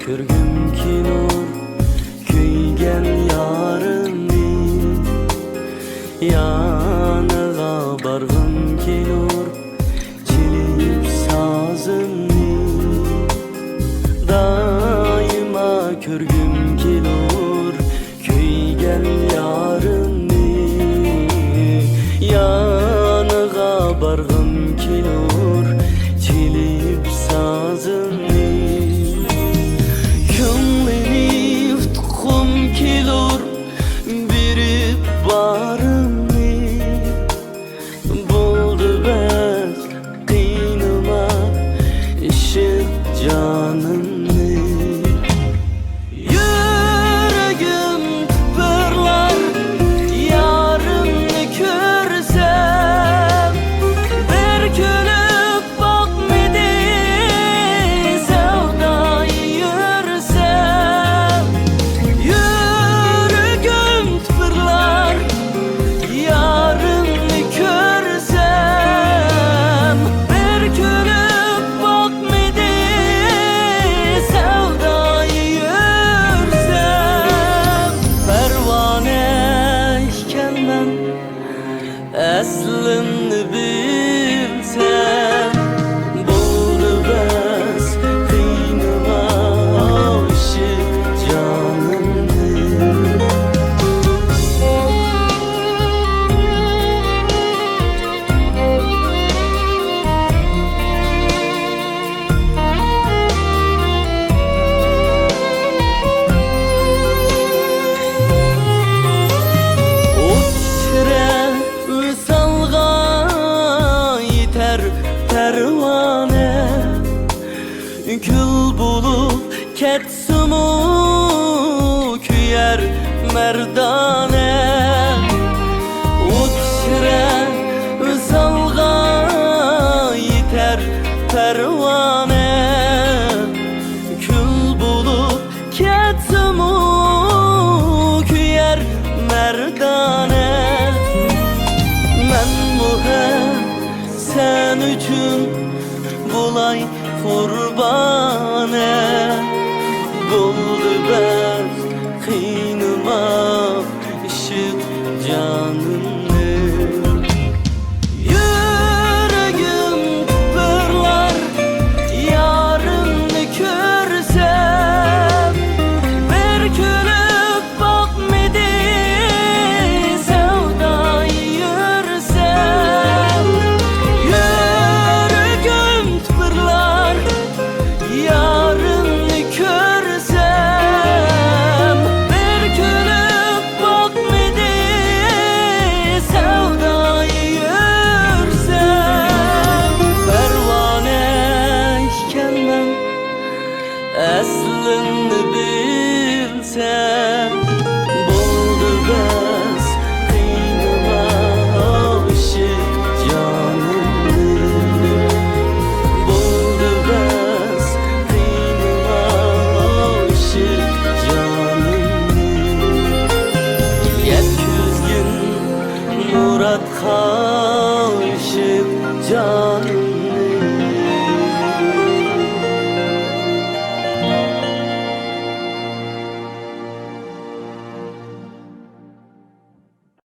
ko'rgim kelur kuygan yorimni, yoniga borgim kelur chelib sozimni. Doimo ko'rgim kelur kuygan yorimni, yoniga borgim kelur chelib sozimni. Ko'nglini tutqim kelur berib borimni, bo'ldi bas qiynama ishq jonimni. Yuragim tipirlar yorimni ko'rsam, bir kulib boqmidi savdoyi yursam. Yuragim tipirlar yorimni ko'rsam, bir kulib boqmidi savdoyi yursam. Parvona ekanman aslimni bilsam, bo'ldi bas qiynama ishq jonimni. O'chira visolga yetar parvona, kul bo'lib ketsumu kuyar mardona. O'chira visolga yetar parvona, kul bo'lib ketsumu kuyar mardona. Men muhim sen uchun bo'lay qurbona, bo'ldi bas